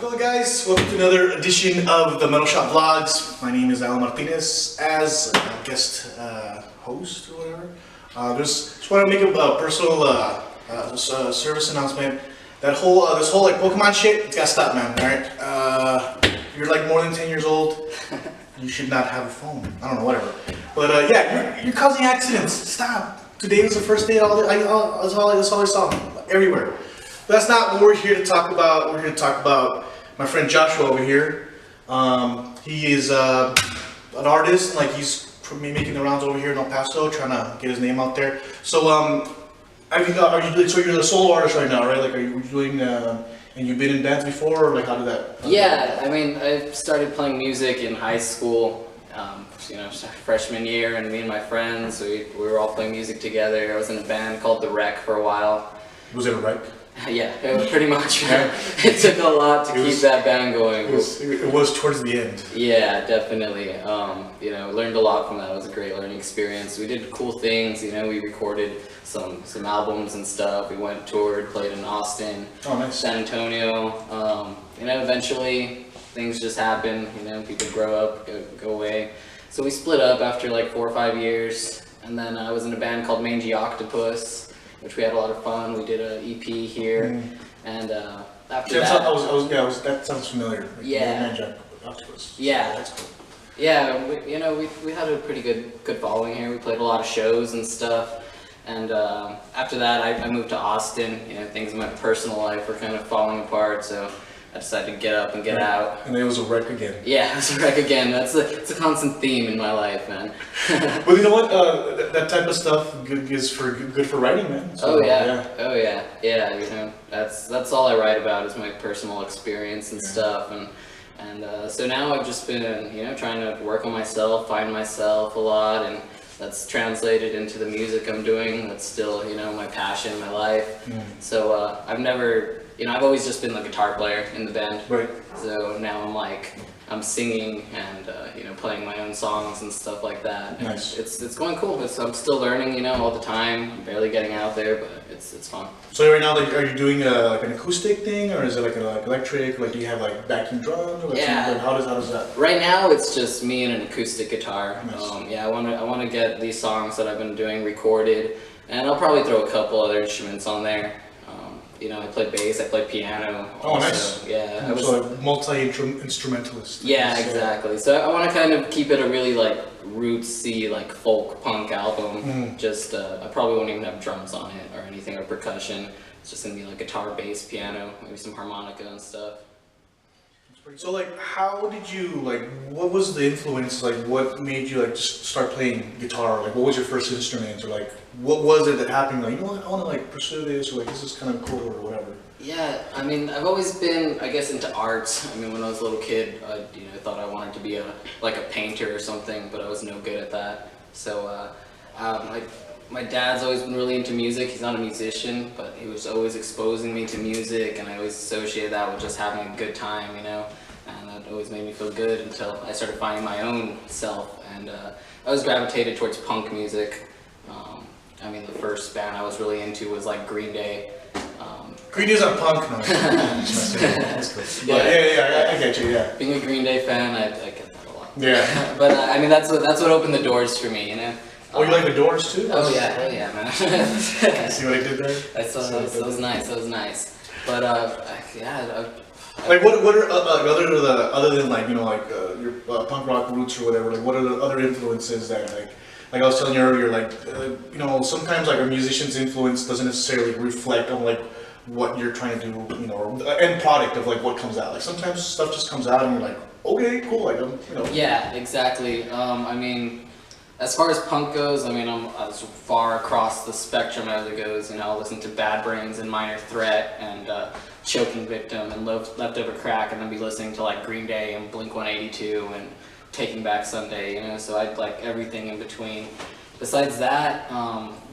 going, guys? Welcome to another edition of the Metal Shop Vlogs. My name is Alan Martinez, as a guest host or whatever. Just want to make a personal service announcement. That whole this whole like Pokemon shit, it's gotta stop, man. All right? You're like more than 10 years old. You should not have a phone. I don't know, whatever. But yeah, you're causing accidents. Stop. Today was the first day. That's all I saw everywhere. But that's not what we're here to talk about. We're here to talk about my friend Joshua over here. He is an artist. Like he's making the rounds over here in El Paso, trying to get his name out there. So so you're a solo artist right now, right? Like, are you doing? And you've been in bands before, or like how did that? Yeah, I mean, I started playing music in high school. Freshman year, and me and my friends, we were all playing music together. I was in a band called The Wreck for a while. Was it a wreck? Yeah, it was pretty much. It took a lot to keep that band going. It was towards the end. Yeah, definitely. Learned a lot from that. It was a great learning experience. We did cool things. We recorded some albums and stuff. We went toured, played in Austin, San Antonio. Eventually things just happen. People grow up, go away. So we split up after like 4 or 5 years, and then I was in a band called Mangy Octopus, which we had a lot of fun. We did an EP here, and after that, that sounds familiar. Like, yeah. Mangy Octopus. Yeah. That's cool. Yeah, we had a pretty good following here. We played a lot of shows and stuff, and after that I moved to Austin. Things in my personal life were kind of falling apart, so I decided to get up and get out. And it was a wreck again. Yeah, it was a wreck again. It's a constant theme in my life, man. But you know what? That type of stuff is good for writing, man. So, Oh yeah. That's all I write about is my personal experience and stuff, and so now I've just been trying to work on myself, find myself a lot, and that's translated into the music I'm doing. That's still my passion, my life. So I've always just been the guitar player in the band. Right. So now I'm singing and playing my own songs and stuff like that. And nice. It's going cool. I'm still learning, all the time. I'm barely getting out there, but it's fun. So right now, are you doing like an acoustic thing, or is it like an electric? Like, do you have like backing drums? Or yeah. How does that? Right now, it's just me and an acoustic guitar. Nice. I want to get these songs that I've been doing recorded, and I'll probably throw a couple other instruments on there. I play bass, I play piano. Oh, nice. Yeah. I was a multi-instrumentalist. Yeah, exactly. So I want to kind of keep it a really rootsy, folk punk album. Just I probably won't even have drums on it or anything or percussion. It's just gonna be guitar, bass, piano, maybe some harmonica and stuff. So how did you what was the influence? What made you just start playing guitar? What was your first instrument, or what was it that happened? I want to pursue this, or this is kind of cool, or whatever. Yeah, I mean, I've always been, I guess, into arts. I mean, when I was a little kid, I thought I wanted to be a painter or something, but I was no good at that. So my dad's always been really into music. He's not a musician, but he was always exposing me to music, and I always associated that with just having a good time, and that always made me feel good until I started finding my own self, and I was gravitated towards punk music. The first band I was really into was Green Day. Green Day's not punk, no. That's cool. Yeah, I get you, yeah. Being a Green Day fan, I get that a lot. Yeah. But that's what opened the doors for me, Oh, you like the Doors too? Oh yeah, man. See what I did there? That was nice. But what are other than your punk rock roots or whatever? What are the other influences that I was telling you earlier? Sometimes a musician's influence doesn't necessarily reflect on what you're trying to do, or the end product of what comes out. Sometimes stuff just comes out and you're okay, cool. Yeah, exactly. As far as punk goes, I'm as far across the spectrum as it goes. I'll listen to Bad Brains and Minor Threat and Choking Victim and Leftover Crack, and then be listening to Green Day and Blink-182 and Taking Back Sunday. So I'd like everything in between. Besides that,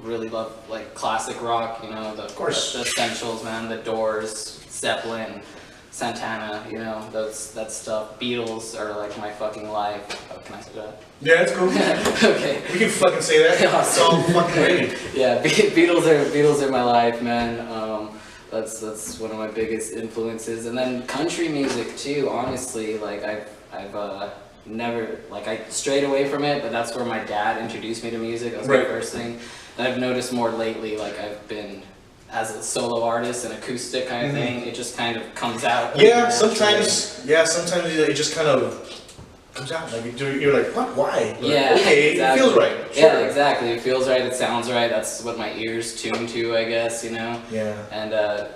really love classic rock. Of course. The Essentials, man, the Doors, Zeppelin, Santana, that stuff. Beatles are my fucking life. Oh, can I say that? Yeah, it's cool. Okay. We can fucking say that. It's all fucking ready. Yeah, Beatles are my life, man. That's one of my biggest influences. And then country music too. Honestly, like I've never, like, I strayed away from it, but that's where my dad introduced me to music. That was my first thing. And I've noticed more lately, like I've been, as a solo artist, an acoustic kind of thing, it just kind of comes out. Yeah, sometimes it just kind of comes out. Like you're like, what? Why? Like, yeah, okay, exactly. It feels right. Sure. Yeah, exactly. It feels right. It sounds right. That's what my ears tune to, I guess. You know. Yeah. And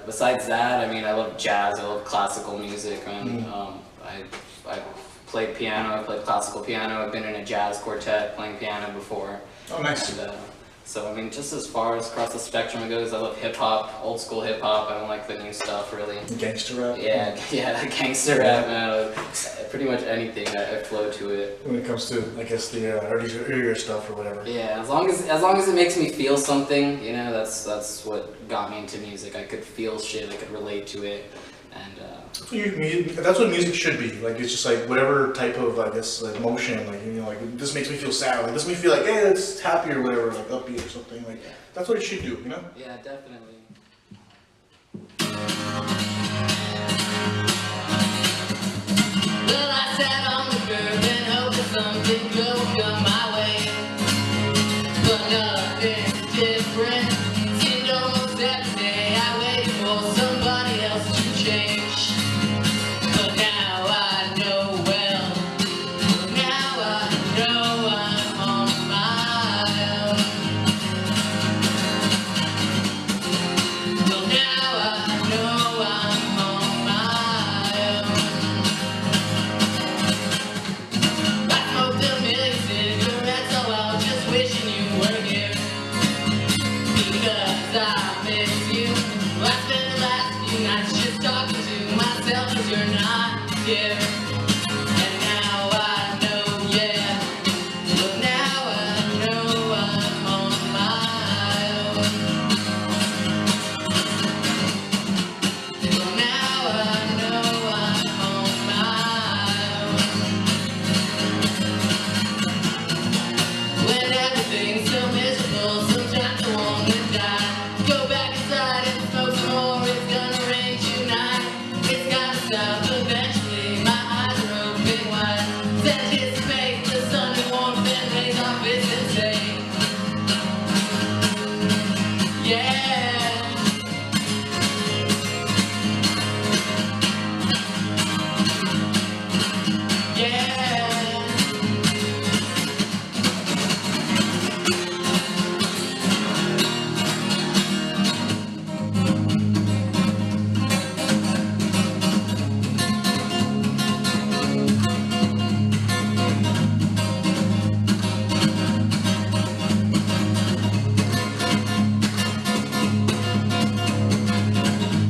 besides that, I mean, I love jazz. I love classical music. And I played piano. I played classical piano. I've been in a jazz quartet playing piano before. Oh, nice. And, so I mean, just as far as across the spectrum it goes, I love hip hop, old school hip hop. I don't like the new stuff really. Gangster rap. Yeah, gangster rap, man. Pretty much anything, I flow to it. When it comes to, I guess, the earlier stuff or whatever. Yeah, as long as it makes me feel something, you know, that's what got me into music. I could feel shit, I could relate to it, and. That's what music should be. Like, it's just like whatever type of, I guess, emotion. Like, you know, like this makes me feel sad. Like this makes me feel like, hey, it's happy or whatever, like upbeat or something. Like that's what it should do. You know? Yeah, definitely. Well, I sat on the curb and hoped that something good would come my way, but nothing's different. Seemed almost every day I waited for somebody else to change. But now I know, well, now I know I'm on my own. Well, now I know I'm on my own. I smoked a million cigarettes, oh, I was just wishing you were here, because I miss you. Well, I spent the last few nights just talking to myself, cause you're not here. And now I know, yeah. Well, now I know I'm on my own. Well, now I know I'm on my own. When everything's so miserable, sometimes I wanna die. Go back inside and smoke some more, it's gonna rain tonight. It's gotta stop eventually, my eyes are open wide. Anticipate the sunny warmth and rays off its insane. Yeah. Yeah.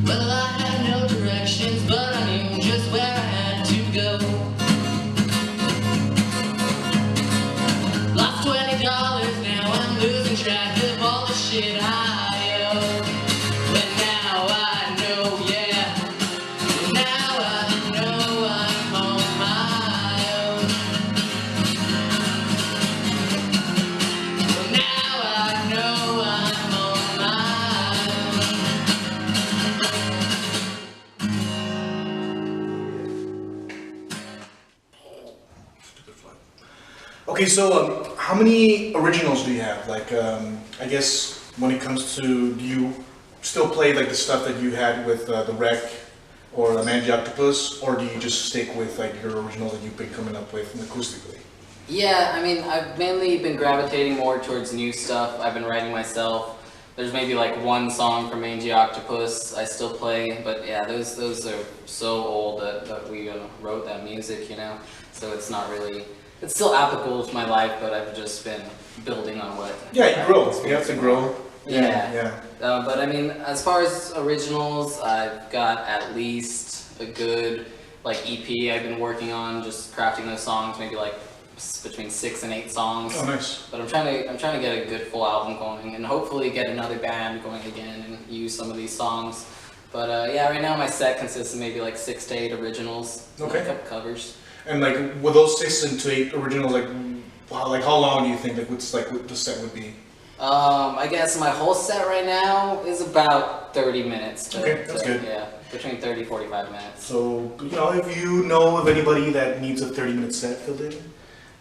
Well, I had no directions, but I knew just where I had to go. Lost $20, now I'm losing track of all the shit I owe. But now I know, yeah. Well, now I know I'm on my own. Well, now I know I'm on my Okay, so how many originals do you have? Like, I guess when it comes to, do you still play like the stuff that you had with the Wreck or the Man Octopus, or do you just stick with like your originals that you've been coming up with acoustically? Yeah, I mean, I've mainly been gravitating more towards new stuff. I've been writing myself. There's maybe like one song from Mangy Octopus I still play, but yeah, those are so old that we wrote that music, you know. So it's not really, it's still applicable to my life, but I've just been building on what. Yeah, you grow. You have to grow. Yeah. But I mean, as far as originals, I've got at least a good like EP I've been working on, just crafting those songs, maybe like between 6 and 8 songs. Oh, nice. But I'm trying to get a good full album going, and hopefully get another band going again and use some of these songs. But yeah, right now my set consists of maybe like 6 to 8 originals, Okay. and a couple covers. And like, with those 6 to 8 originals, like how long do you think what the set would be? I guess my whole set right now is about 30 minutes. Okay, that's good. Yeah, between 30 45 minutes. So, if you know of anybody that needs a 30-minute set filled in,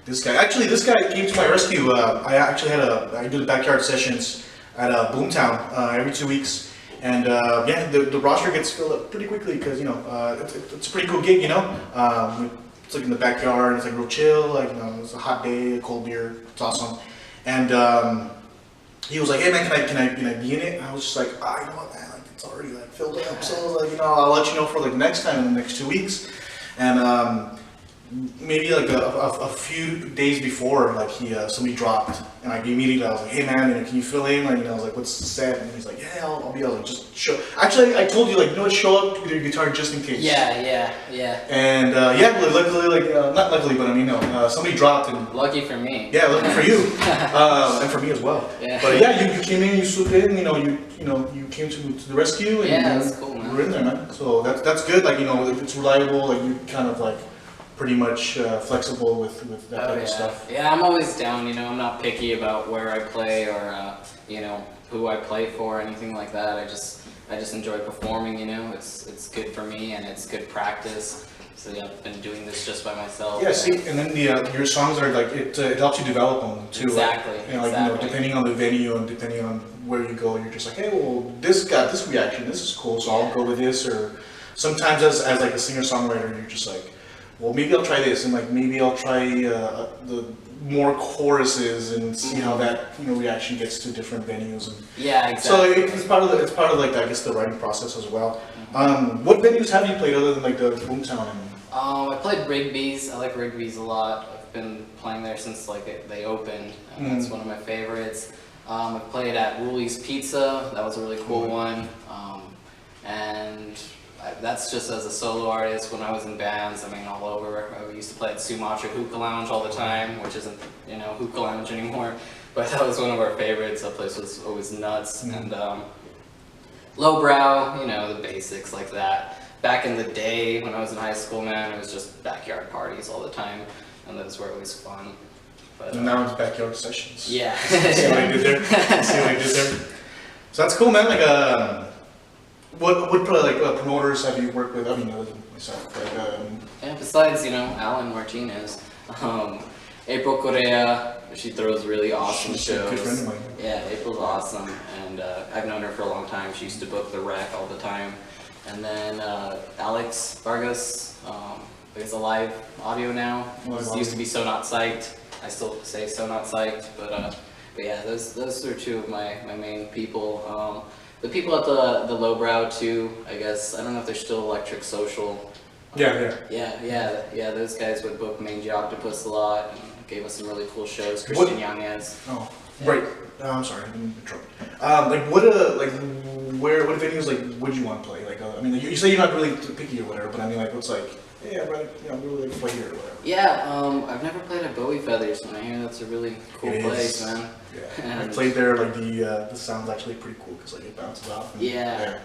this guy came to my rescue. I do the backyard sessions at Boomtown every 2 weeks, and the roster gets filled up pretty quickly because it's a pretty cool gig. It's like in the backyard. It's like real chill. Like it's a hot day, a cold beer. It's awesome. And he was like, "Hey man, can I be in it?" And I was just like, "You know what, man? Like it's already like filled up." So I was like, I'll let you know for like next time in the next 2 weeks, and maybe like a few days before, like somebody dropped, and like immediately I was like, "Hey man, can you fill in?" Like I was like, "What's the set?" And he's like, "Yeah, I'll be." I was like, "Just show." Actually, I told you like, show up with your guitar just in case. Yeah. And luckily, not luckily, but I mean, somebody dropped and. Lucky for me. Yeah, lucky for you, and for me as well. Yeah. But yeah, you came in, you swooped in, you came to the rescue, and that's cool, man. you were in there, man. So that's good. Like if it's reliable, like you kind of like. Pretty much flexible with that type of stuff. Yeah, I'm always down. I'm not picky about where I play or who I play for or anything like that. I just enjoy performing. It's good for me and it's good practice. So yeah, I've been doing this just by myself. Yeah, see, and then your songs are like it helps you develop them too. Exactly. Like, depending on the venue and depending on where you go, you're just like, hey, well, this got this reaction. This is cool, so I'll go with this. Or sometimes as like a singer-songwriter, you're just like, well, maybe I'll try this, and like maybe I'll try the more choruses and see how that reaction gets to different venues. And yeah, exactly. So it's part of like I guess the writing process as well. What venues have you played other than like the Boomtown? I played Rigby's. I like Rigby's a lot. I've been playing there since like they opened. And that's one of my favorites. I played at Woolies Pizza. That was a really cool one. And that's just as a solo artist. When I was in bands, all over. I used to play at Sumatra Hookah Lounge all the time, which isn't, Hookah Lounge anymore. But that was one of our favorites. That place was always nuts. And lowbrow, the basics like that. Back in the day, when I was in high school, man, it was just backyard parties all the time, and those were always fun. But and now it's backyard sessions. Yeah. See what I did there? So that's cool, man. Like, what promoters have you worked with? Myself. Yeah, besides, Alan Martinez, April Correa, she throws really awesome She's shows. a good friend of mine. Yeah, April's awesome, and I've known her for a long time. She used to book the Rec all the time. And then Alex Vargas, there's a live audio now. It used to be So Not Psyched. I still say So Not Psyched, but yeah, those are two of my main people. The people at the Lowbrow too, I guess. I don't know if they're still Electric Social. Yeah. Those guys would book Mangy Octopus a lot and gave us some really cool shows. Christian Yanez. Oh, yeah. Right. I'm sorry, I didn't interrupt. What venues would you want to play? You say you're not really picky or whatever, but what's really like play here or whatever. Yeah, I've never played at Bowie Feathers, and I hear that's a really cool place, man. Yeah, I played there. Like the sound's actually pretty cool because it bounces off. Yeah.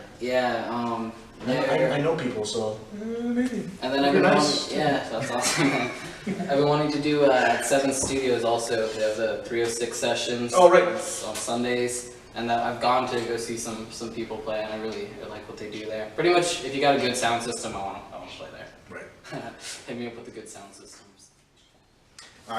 I know people, so maybe. And then I've been that's awesome. I've been wanting to do at 7 Studios also. They have the 306 sessions. Oh right. On Sundays, and I've gone to go see some people play, and I really like what they do there. Pretty much, if you got a good sound system, I want to play there. Right. Hit me up with the good sound systems.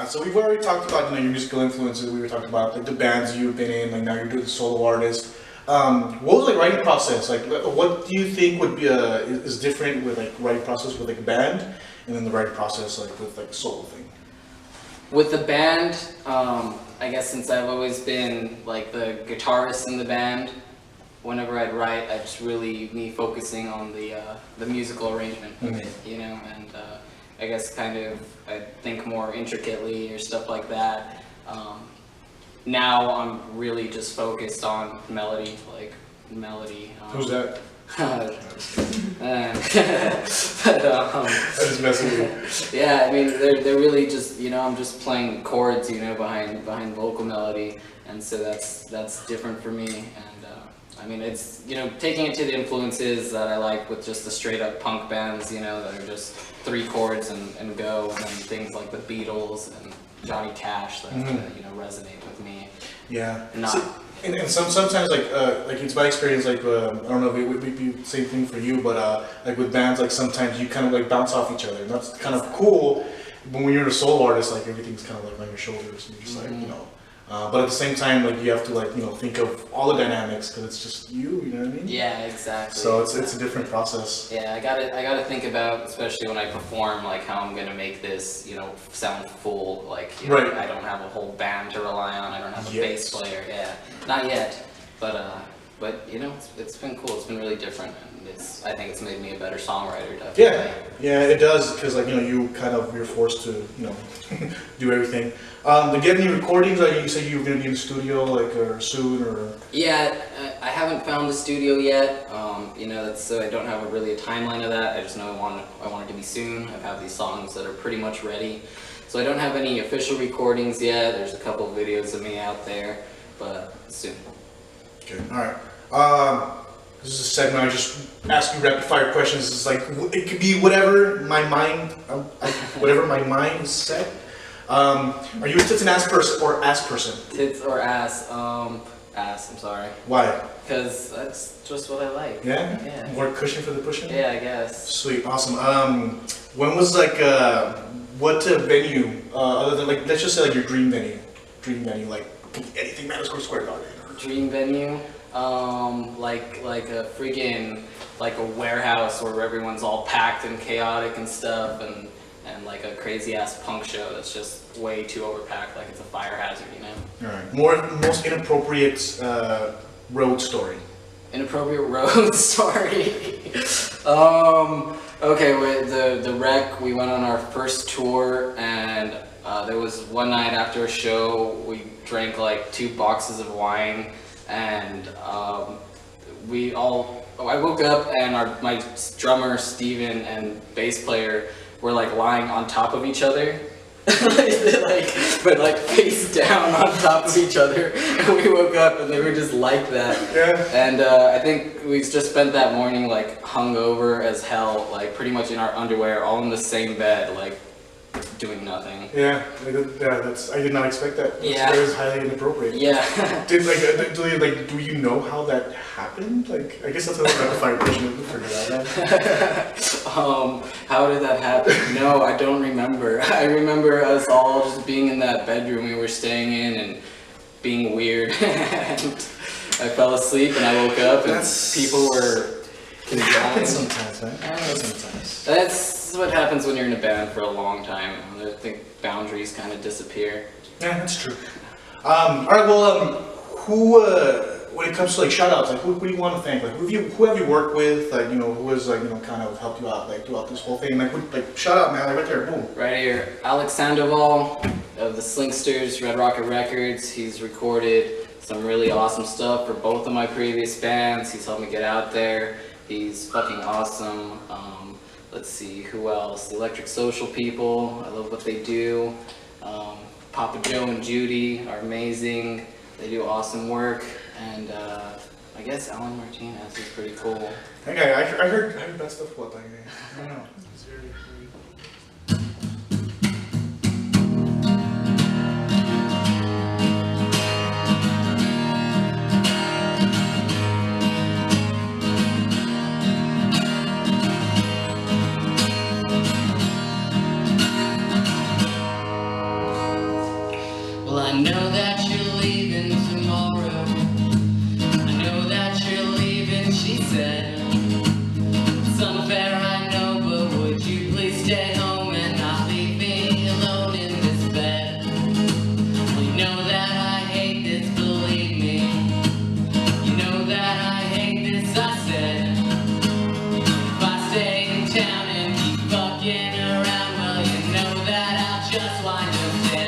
So we've already talked about your musical influences. We were talking about the bands you've been in. Like now you're doing the solo artist. What was the writing process? What do you think would be is different with writing process with a band, and then the writing process with a solo thing? With the band, I guess since I've always been the guitarist in the band, whenever I'd write, I just really me focusing on the musical arrangement of it, and I guess I think more intricately or stuff like that. Now I'm really just focused on melody. Who's that? But, I just messing with you. yeah, they're really just I'm just playing chords behind vocal melody, and so that's different for me. And it's taking it to the influences that I like with just the straight up punk bands that are just 3 chords and go, and then things like the Beatles and Johnny Cash that resonate with me. Yeah. Not And sometimes like it's my experience like I don't know if it would be the same thing for you, but like with bands like sometimes you kind of like bounce off each other and that's kind of cool. But when you're a solo artist, like everything's kind of like on your shoulders and you're just like but at the same time like you have to like think of all the dynamics because it's just you know what I mean? Yeah, exactly. So it's a different process. Yeah, I gotta think about, especially when I perform, like how I'm gonna make this, sound full. Like, Right. I don't have a whole band to rely on. I don't have a Yet. bass player. Yeah, not yet. But it's been cool. It's been really different, and I think it's made me a better songwriter. Definitely. Yeah, it does because like you're forced to do everything. To get any recordings, like you said you were gonna be in the studio like or soon or. Yeah, I haven't found the studio yet. That's so I don't have really a timeline of that. I just know I want it to be soon. I have these songs that are pretty much ready, so I don't have any official recordings yet. There's a couple of videos of me out there, but soon. Okay, all right. This is a segment I just ask you rapid fire questions. It's like it could be whatever my mind set. Are you a tits and ass person or ass person? Tits or ass? Ass. I'm sorry. Why? Because that's just what I like. Yeah. Yeah. More cushion for the pushing. Yeah, I guess. Sweet, awesome. When was like what venue other than like let's just say like your dream venue like could be anything Madison Square Garden. Dream venue? Like a freaking like a warehouse where everyone's all packed and chaotic and stuff, and like a crazy ass punk show that's just way too overpacked, like it's a fire hazard, All right. Most inappropriate road story. Inappropriate road story. Okay, with the wreck, we went on our first tour, and there was one night after a show, we drank like 2 boxes of wine, and I woke up and my drummer Steven and bass player were like lying on top of each other, but face down on top of each other. And we woke up and they were just like that. Yeah. And I think we just spent that morning like hungover as hell, like pretty much in our underwear, all in the same bed, like doing nothing. Yeah, I did not expect that. Yeah. It was highly inappropriate. Yeah. Do you know how that happened? Like, I guess that's a rapid fire question. We figured that out. How did that happen? No, I don't remember. I remember us all just being in that bedroom we were staying in and being weird. And I fell asleep and I woke up and people were. It happens sometimes, man. It happens sometimes. That's what happens when you're in a band for a long time. I think boundaries kind of disappear. Yeah, that's true. All right, well, who, when it comes to like shout outs, like who do you want to thank? Like who have you worked with? Like, who has like, kind of helped you out like throughout this whole thing? Like shout out, man, like right there, boom. Right here, Alex Sandoval of the Slingsters, Red Rocket Records. He's recorded some really awesome stuff for both of my previous bands. He's helped me get out there. He's fucking awesome. Let's see, who else? The Electric Social people, I love what they do. Papa Joe and Judy are amazing. They do awesome work. And I guess Alan Martinez is pretty cool. Okay, I heard that stuff about that guy. I don't know. It's very Well, I know that you're leaving tomorrow. I know that you're leaving, she said. It's unfair, I know, but would you please stay home and not leave me alone in this bed? Well, you know that I hate this, believe me. You know that I hate this, I said. If I stay in town and keep fucking around, well, you know that I'll just wind up dead.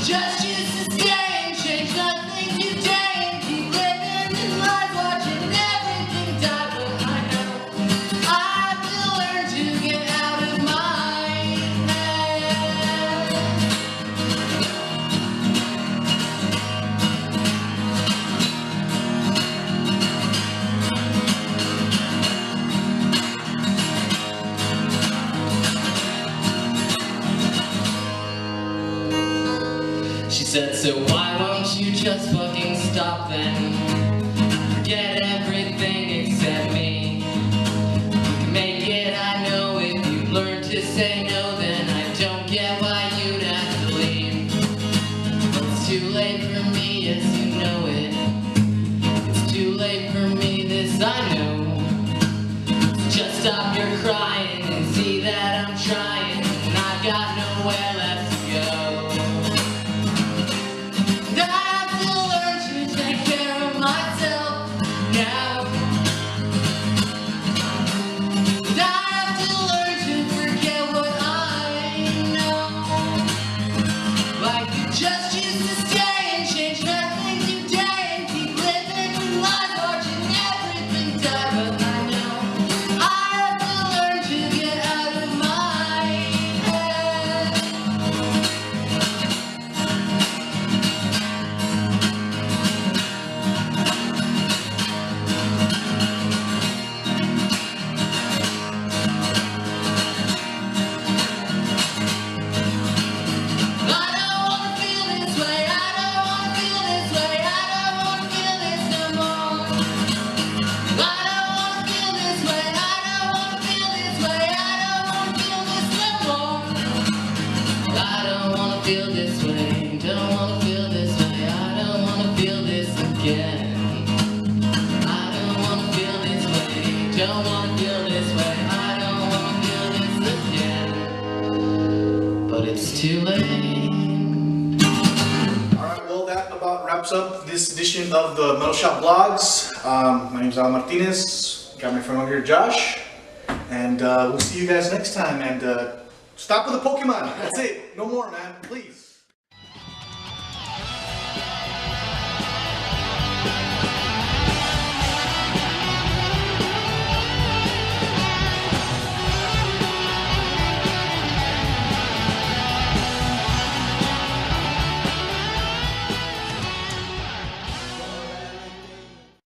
Just used to stay and change nothing today and keep living in life, watching everything die. But I know I have to learn to get out of my head. then forget everything except me. You can make it, I know, if you learn to say no, then I don't get why you'd have to leave. But it's too late for me, yes, you know it. It's too late for me, this I know. So just stop your crying and see that I'm trying, and I've got nowhere left to go. And I have to learn to take care of myself now. And I have to learn to forget what I know. I could just choose to stay and change nothing today and keep living with life, watching everything die. But I know I have to learn to get out of my head. I don't wanna feel this way, I don't wanna feel this way, I don't wanna feel this no more. I don't wanna feel this way, I don't wanna feel this way, I don't wanna feel this no more. I don't wanna feel this way, don't wanna feel this way, I don't wanna feel this again. I don't wanna feel this way, don't wanna feel this way, I don't wanna feel this again. But it's too late. Alright, well that about wraps up this edition of the Metal Shop Vlogs. My name's Al Martinez, got my friend over here, Josh, and we'll see you guys next time, and stop with the Pokemon, that's it, no more man, please.